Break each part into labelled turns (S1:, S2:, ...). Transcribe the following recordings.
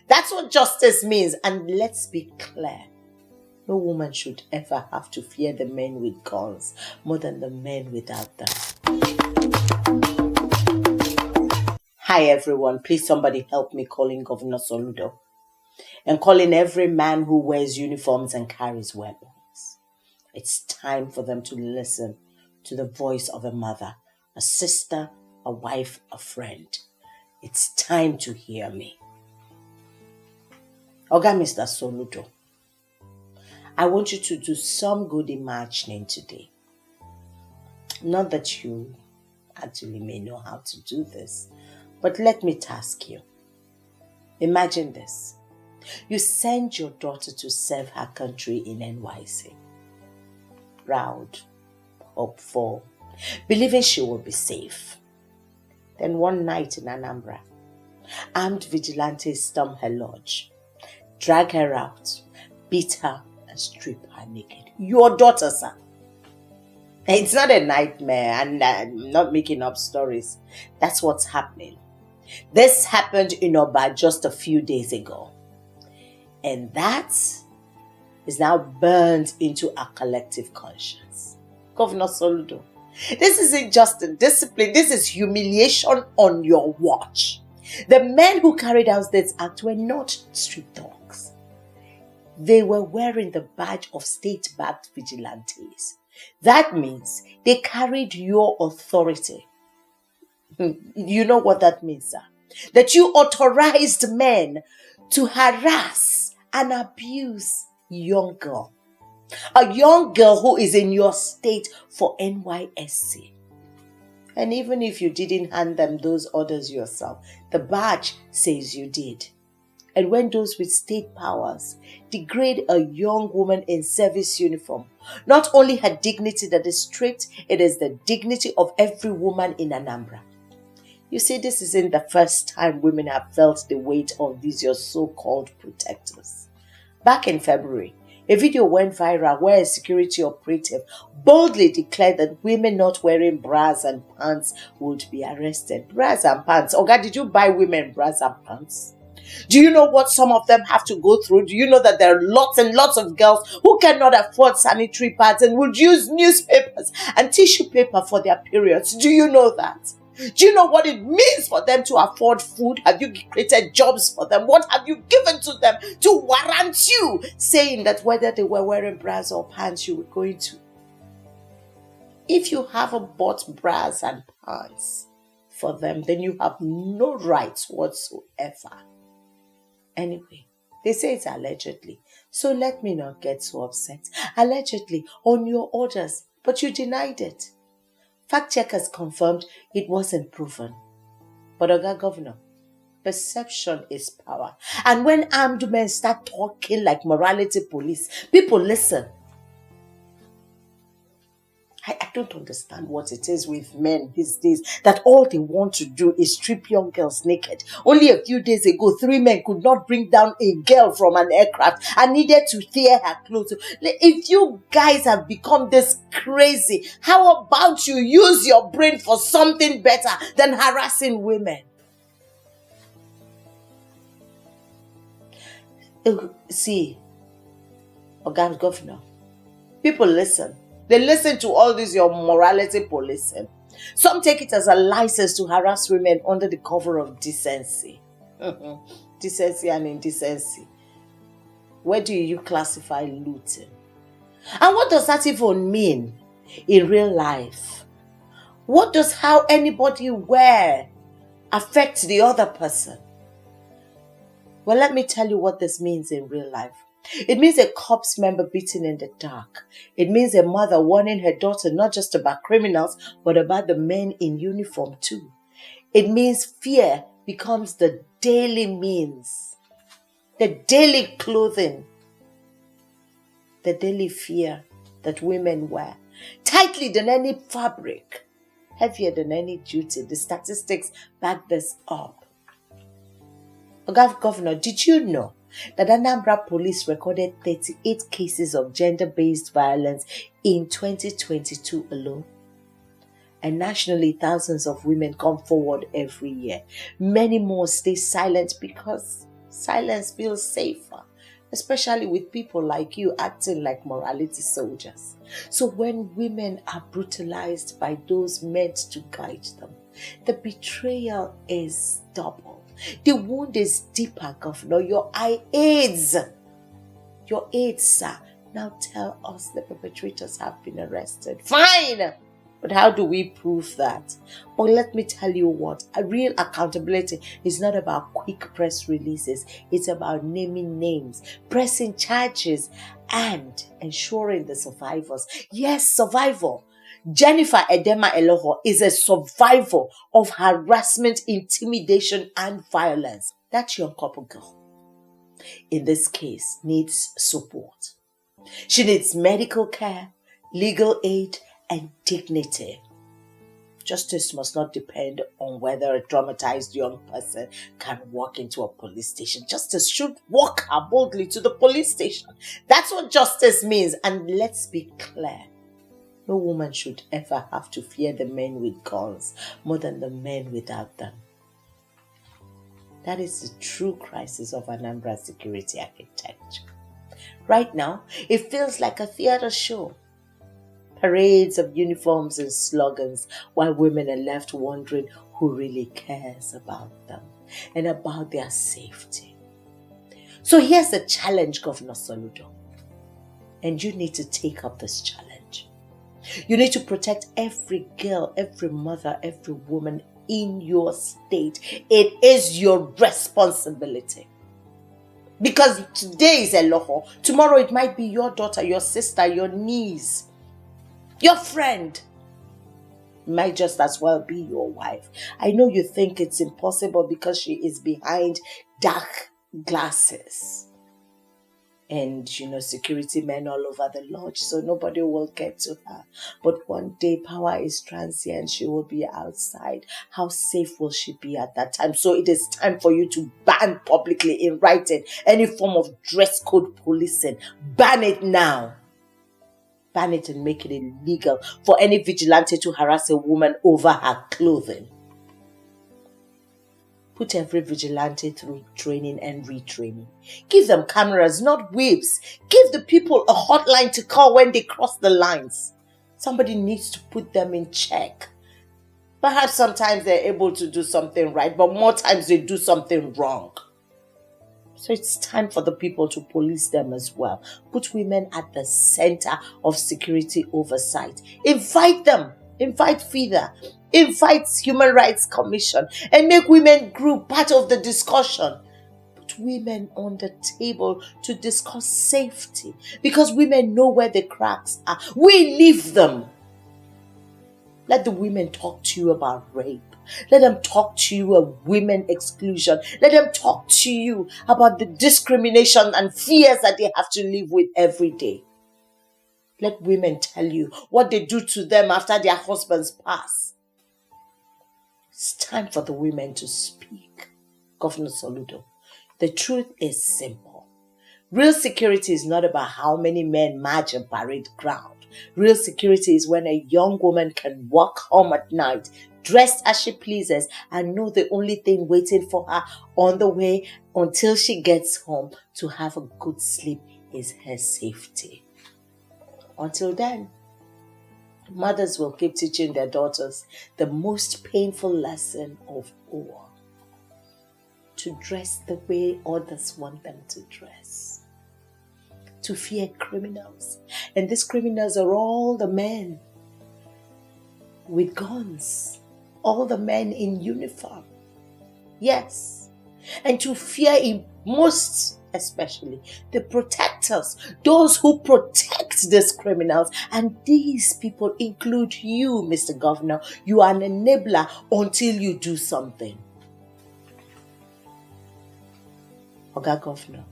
S1: That's what justice means. And let's be clear. No woman should ever have to fear the men with guns more than the men without them. Hi everyone, please somebody help me calling Governor Soludo and calling every man who wears uniforms and carries weapons. It's time for them to listen to the voice of a mother, a sister, a wife, a friend. It's time to hear me. Oga Mr. Soludo, I want you to do some good imagining today. Not that you actually may know how to do this, but let me task you. Imagine this. You send your daughter to serve her country in NYC. Proud, hopeful, believing she will be safe. Then one night in Anambra, armed vigilantes storm her lodge, drag her out, beat her, and strip her naked. Your daughter, sir. It's not a nightmare, and I'm not making up stories. That's what's happening. This happened in Oba just a few days ago. And that is now burned into our collective conscience. Governor Soludo, this isn't just indiscipline, this is humiliation on your watch. The men who carried out this act were not street dogs. They were wearing the badge of state-backed vigilantes. That means they carried your authority. You know what that means, sir? That you authorized men to harass and abuse young girl. A young girl who is in your state for NYSC. And even if you didn't hand them those orders yourself, the badge says you did. And when those with state powers degrade a young woman in service uniform, not only her dignity that is stripped, it is the dignity of every woman in Anambra. You see, this isn't the first time women have felt the weight of these your so-called protectors. Back in February, a video went viral where a security operative boldly declared that women not wearing bras and pants would be arrested. Bras and pants. Oga, did you buy women bras and pants? Do you know what some of them have to go through? Do you know that there are lots and lots of girls who cannot afford sanitary pads and would use newspapers and tissue paper for their periods? Do you know that? Do you know what it means for them to afford food? Have you created jobs for them? What have you given to them to warrant you saying that whether they were wearing bras or pants, you were going to? If you haven't bought bras and pants for them, then you have no rights whatsoever. Anyway, they say it's allegedly, so let me not get so upset. Allegedly, on your orders, but you denied it. Fact checkers confirmed it wasn't proven. But Oga Governor, perception is power. And when armed men start talking like morality police, people listen. I don't understand what it is with men these days that all they want to do is strip young girls naked. Only a few days ago, 3 men could not bring down a girl from an aircraft and needed to tear her clothes. If you guys have become this crazy, how about you use your brain for something better than harassing women? See, Oga Governor, people listen. They listen to all this, your morality policing. Some take it as a license to harass women under the cover of decency. Decency and indecency. Where do you classify looting? And what does that even mean in real life? What does how anybody wear affect the other person? Well, let me tell you what this means in real life. It means a corps member beaten in the dark. It means a mother warning her daughter not just about criminals, but about the men in uniform too. It means fear becomes the daily means, the daily clothing, the daily fear that women wear. Tightly than any fabric, heavier than any duty. The statistics back this up. Governor, did you know that Anambra police recorded 38 cases of gender-based violence in 2022 alone? And nationally, thousands of women come forward every year. Many more stay silent because Silence feels safer, especially with people like you acting like morality soldiers. So when women are brutalized by those meant to guide them, the betrayal is double. The wound is deeper, Governor. Your aides, sir. Now tell us the perpetrators have been arrested. Fine! But how do we prove that? But let me tell you what, a real accountability is not about quick press releases. It's about naming names, pressing charges, and ensuring the survivors. Yes, survivor. Jennifer Edema Eloho is a survivor of harassment, intimidation, and violence. That young couple girl, in this case, needs support. She needs medical care, legal aid, and dignity. Justice must not depend on whether a traumatized young person can walk into a police station. Justice should walk her boldly to the police station. That's what justice means. And let's be clear. No woman should ever have to fear the men with guns more than the men without them. That is the true crisis of Anambra security architecture. Right now, it feels like a theater show. Parades of uniforms and slogans, while women are left wondering who really cares about them and about their safety. So here's the challenge, Governor Soludo. And you need to take up this challenge. You need to protect every girl, every mother, every woman in your state. It is your responsibility. Because today is Eloho. Tomorrow it might be your daughter, your sister, your niece, your friend. It might just as well be your wife. I know you think it's impossible because she is behind dark glasses. And, security men all over the lodge, so nobody will get to her. But one day, power is transient. She will be outside. How safe will she be at that time? So it is time for you to ban publicly in writing any form of dress code policing. Ban it now. Ban it and make it illegal for any vigilante to harass a woman over her clothing. Put every vigilante through training and retraining. Give them cameras, not whips. Give the people a hotline to call when they cross the lines. Somebody needs to put them in check. Perhaps sometimes they're able to do something right, but more times they do something wrong. So it's time for the people to police them as well. Put women at the center of security oversight. Invite them. Invite FIDA. Invite Human Rights Commission. And make women group part of the discussion. Put women on the table to discuss safety. Because women know where the cracks are. We leave them. Let the women talk to you about rape. Let them talk to you about women exclusion. Let them talk to you about the discrimination and fears that they have to live with every day. Let women tell you what they do to them after their husbands pass. It's time for the women to speak. Governor Soludo, the truth is simple. Real security is not about how many men march and parade ground. Real security is when a young woman can walk home at night, dressed as she pleases, and know the only thing waiting for her on the way until she gets home to have a good sleep is her safety. Until then, mothers will keep teaching their daughters the most painful lesson of all: to dress the way others want them to dress. To fear criminals. And these criminals are all the men with guns. All the men in uniform. Yes. And to fear most especially the protectors. Those who protect these criminals. And these people include you, Mr. Governor. You are an enabler until you do something. Oga Governor,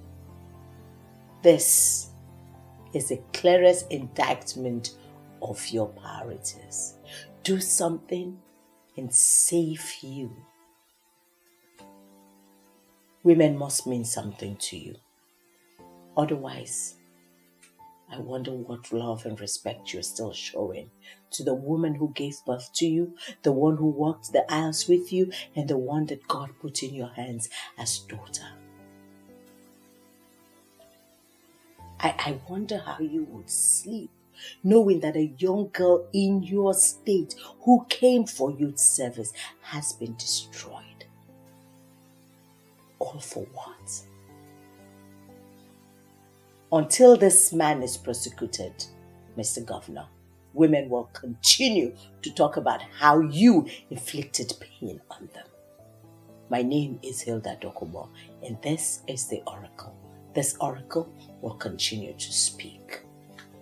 S1: this is the clearest indictment of your priorities. Do something and save you. Women must mean something to you. Otherwise, I wonder what love and respect you're still showing to the woman who gave birth to you, the one who walked the aisles with you, and the one that God put in your hands as daughter. I wonder how you would sleep knowing that a young girl in your state who came for youth service has been destroyed. All for what? Until this man is prosecuted, Mr. Governor, women will continue to talk about how you inflicted pain on them. My name is Hilda Dokubo, and this is the Oracle. This Oracle will continue to speak.